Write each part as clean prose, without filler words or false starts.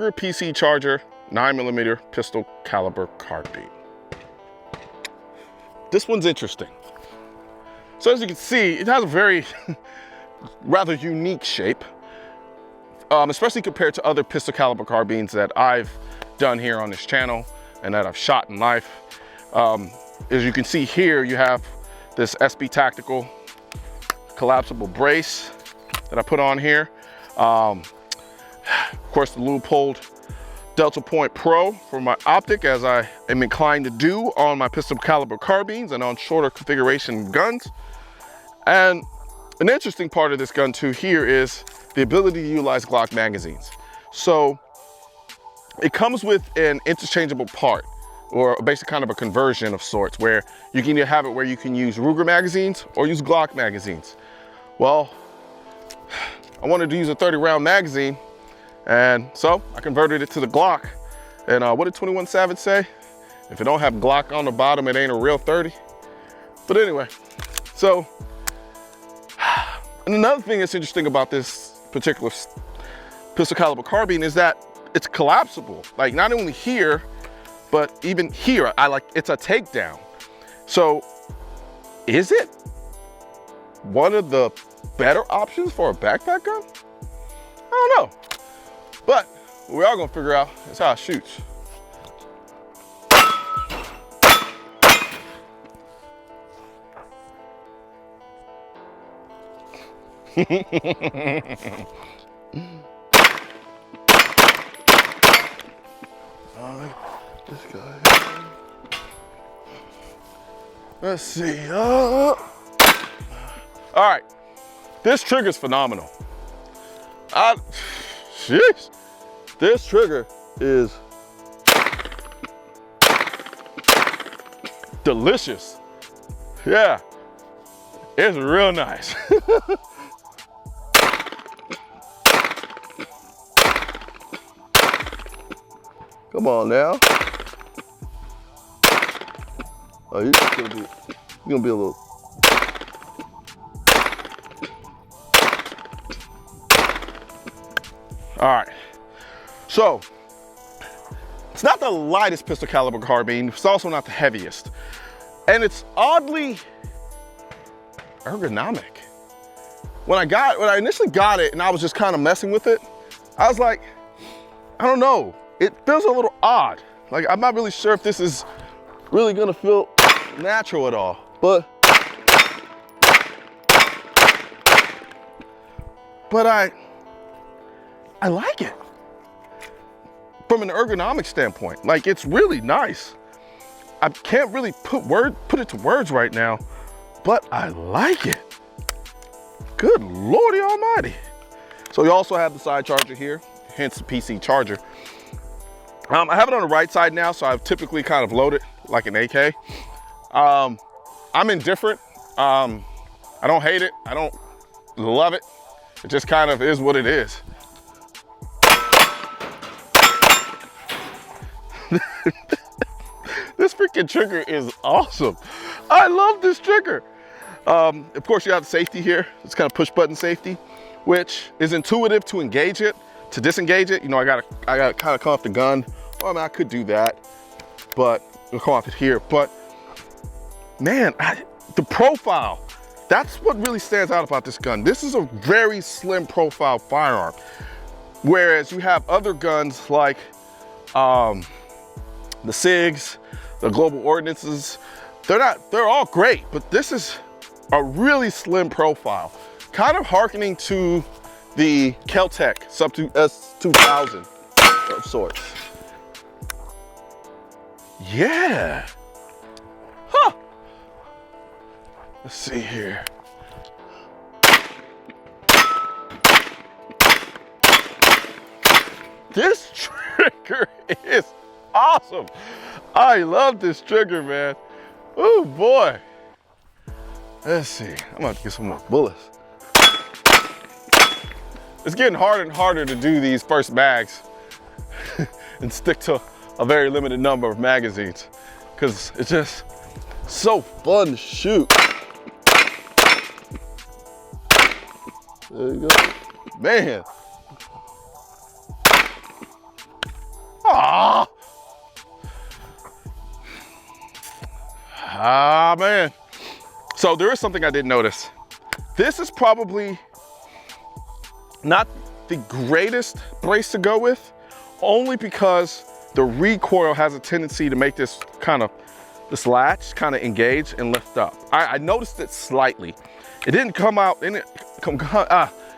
Ruger PC Charger 9mm pistol caliber carbine. This one's interesting. So as you can see, it has a very rather unique shape, especially compared to other pistol caliber carbines that I've done here on this channel and that I've shot in life. As you can see here, you have this SB Tactical collapsible brace that I put on here. Of course, the loopholed Delta Point Pro for my optic, as I am inclined to do on my pistol caliber carbines and on shorter configuration guns. And an interesting part of this gun too here is the ability to utilize Glock magazines. So it comes with an interchangeable part, or basically kind of a conversion of sorts, where you can either have it where you can use Ruger magazines or use Glock magazines. Well, I wanted to use a 30-round magazine, and so I converted it to the Glock. And what did 21 Savage say? If it don't have Glock on the bottom, it ain't a real 30. But anyway, so, and another thing that's interesting about this particular pistol caliber carbine is that it's collapsible. Like, not only here, but even here, it's a takedown. So is it one of the better options for a backpack gun? I don't know. But what we are gonna figure out is how it shoots. This guy. Let's see. All right, this trigger's phenomenal. Sheesh. This trigger is delicious. Yeah, it's real nice. Come on now. Oh, you're gonna be a little. All right, so it's not the lightest pistol caliber carbine. It's also not the heaviest, and it's oddly ergonomic. When I initially got it and I was just kind of messing with it, I was like, I don't know. It feels a little odd. Like, I'm not really sure if this is really gonna feel natural at all, but I like it from an ergonomic standpoint. Like, it's really nice. I can't really put it to words right now, but I like it. Good Lordy Almighty. So you also have the side charger here, hence the PC charger. I have it on the right side now, so I've typically kind of loaded like an AK. I'm indifferent. I don't hate it. I don't love it. It just kind of is what it is. This freaking trigger is awesome. I love this trigger. Of course, you have the safety here. It's kind of push button safety, which is intuitive to engage it. To disengage it, you know, I gotta kind of come off the gun. Well, I mean, I could do that, but we'll come off it here. But man, the profile, that's what really stands out about this gun. This is a very slim profile firearm. Whereas you have other guns like the SIGs, the Global Ordnances, they're all great, but this is a really slim profile. Kind of hearkening to the Kel-Tec Sub S2000 of sorts. Yeah. Huh. Let's see here. This trigger is awesome. I love this trigger, man. Oh boy. Let's see. I'm about to get some more bullets. It's getting harder and harder to do these first mags and stick to a very limited number of magazines because it's just so fun to shoot. There you go. Man. Ah, man. So there is something I did notice. This is probably not the greatest brace to go with, only because the recoil has a tendency to make this latch kind of engage and lift up. I noticed it slightly. It didn't come out, it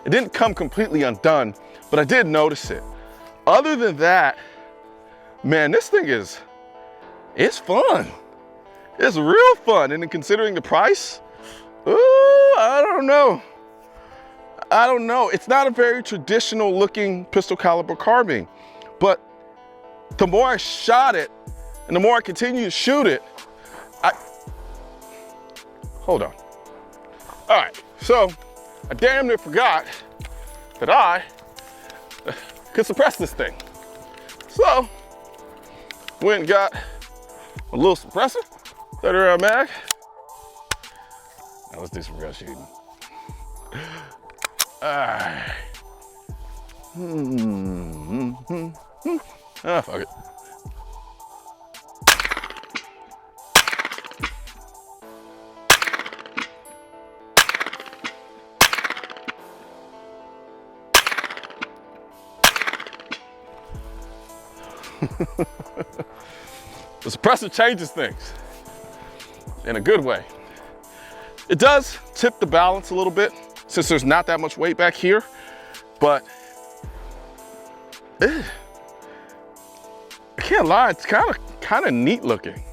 didn't come completely undone, but I did notice it. Other than that, man, this thing it's fun. It's real fun, and considering the price, ooh, I don't know. It's not a very traditional looking pistol caliber carbine, but the more I shot it and the more I continue to shoot it, hold on. All right, so I damn near forgot that I could suppress this thing. So, went and got a little suppressor, 30 round mag. Now let's do some real shooting. Alright. Ah, fuck it. The suppressor changes things in a good way. It does tip the balance a little bit since there's not that much weight back here, but I can't lie, it's kind of neat looking.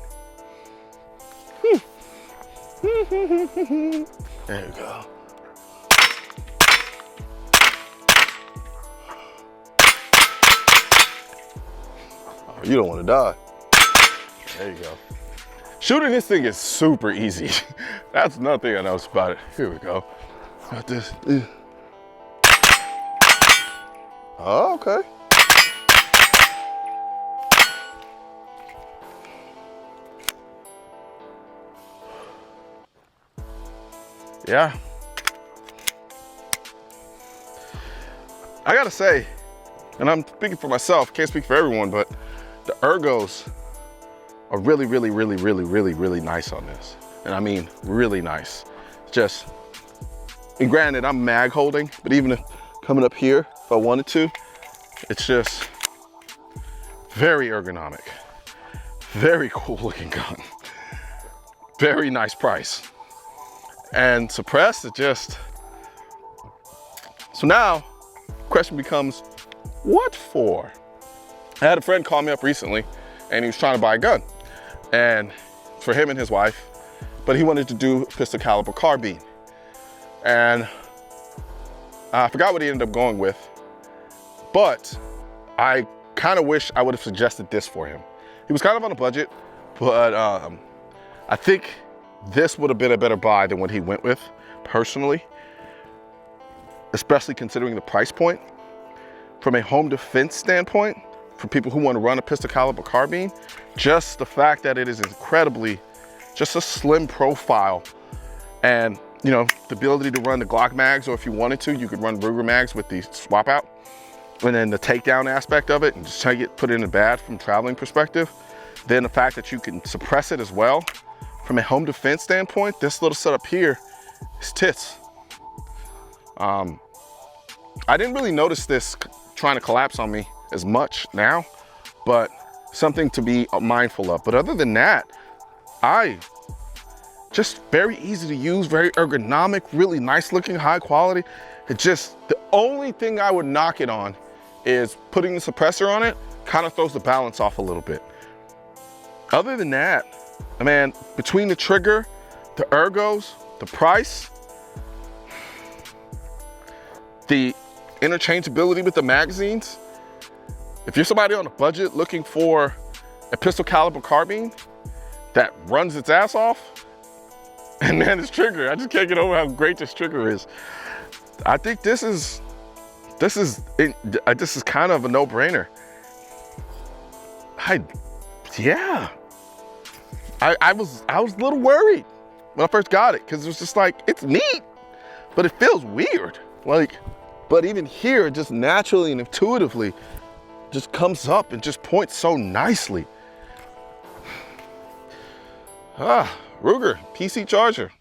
There you go. Oh, you don't want to die. There you go. Shooting this thing is super easy. That's another thing I noticed about it. Here we go. Got this. Oh, okay. Yeah. I gotta say, and I'm speaking for myself, can't speak for everyone, but the ergos are really, really, really, really, really, really nice on this. And I mean, really nice. Just, and granted, I'm mag holding, but even if coming up here, if I wanted to, it's just very ergonomic. Very cool looking gun. Very nice price. And suppressed, it just, so now, question becomes, what for? I had a friend call me up recently and he was trying to buy a gun. And for him and his wife, but he wanted to do pistol caliber carbine. And I forgot what he ended up going with, but I kind of wish I would have suggested this for him. He was kind of on a budget, but I think this would have been a better buy than what he went with, personally, especially considering the price point. From a home defense standpoint, for people who want to run a pistol caliber carbine, just the fact that it is incredibly, just a slim profile, and you know, the ability to run the Glock mags, or if you wanted to, you could run Ruger mags with the swap out, and then the takedown aspect of it, and just take it, put it in a bag from a traveling perspective. Then the fact that you can suppress it as well. From a home defense standpoint, this little setup here is tits. I didn't really notice this trying to collapse on me as much now, but something to be mindful of. But other than that, just very easy to use, very ergonomic, really nice looking, high quality. It just, the only thing I would knock it on is putting the suppressor on it kind of throws the balance off a little bit. Other than that, man, between the trigger, the ergos, the price, the interchangeability with the magazines, if you're somebody on a budget looking for a pistol caliber carbine that runs its ass off, and man, this trigger, I just can't get over how great this trigger is. I think this is kind of a no-brainer. Yeah. I was a little worried when I first got it, because it was just like, it's neat, but it feels weird. Like, but even here, just naturally and intuitively, just comes up and just points so nicely. Ruger PC charger.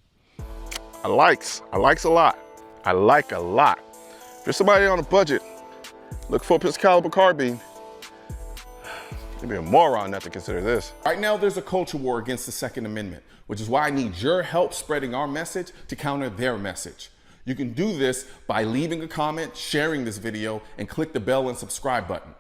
I likes a lot. I like a lot. If you're somebody on a budget, look for a pistol caliber carbine. You'd be a moron not to consider this. Right now, there's a culture war against the Second Amendment, which is why I need your help spreading our message to counter their message. You can do this by leaving a comment, sharing this video, and click the bell and subscribe button.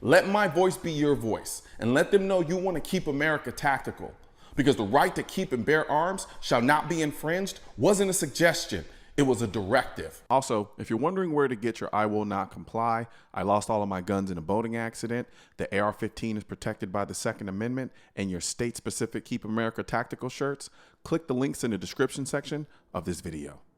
Let my voice be your voice, and let them know you want to keep America tactical. Because the right to keep and bear arms shall not be infringed wasn't a suggestion, it was a directive. Also, if you're wondering where to get your I will not comply, I lost all of my guns in a boating accident, the AR-15 is protected by the Second Amendment, and your state-specific Keep America Tactical shirts, click the links in the description section of this video.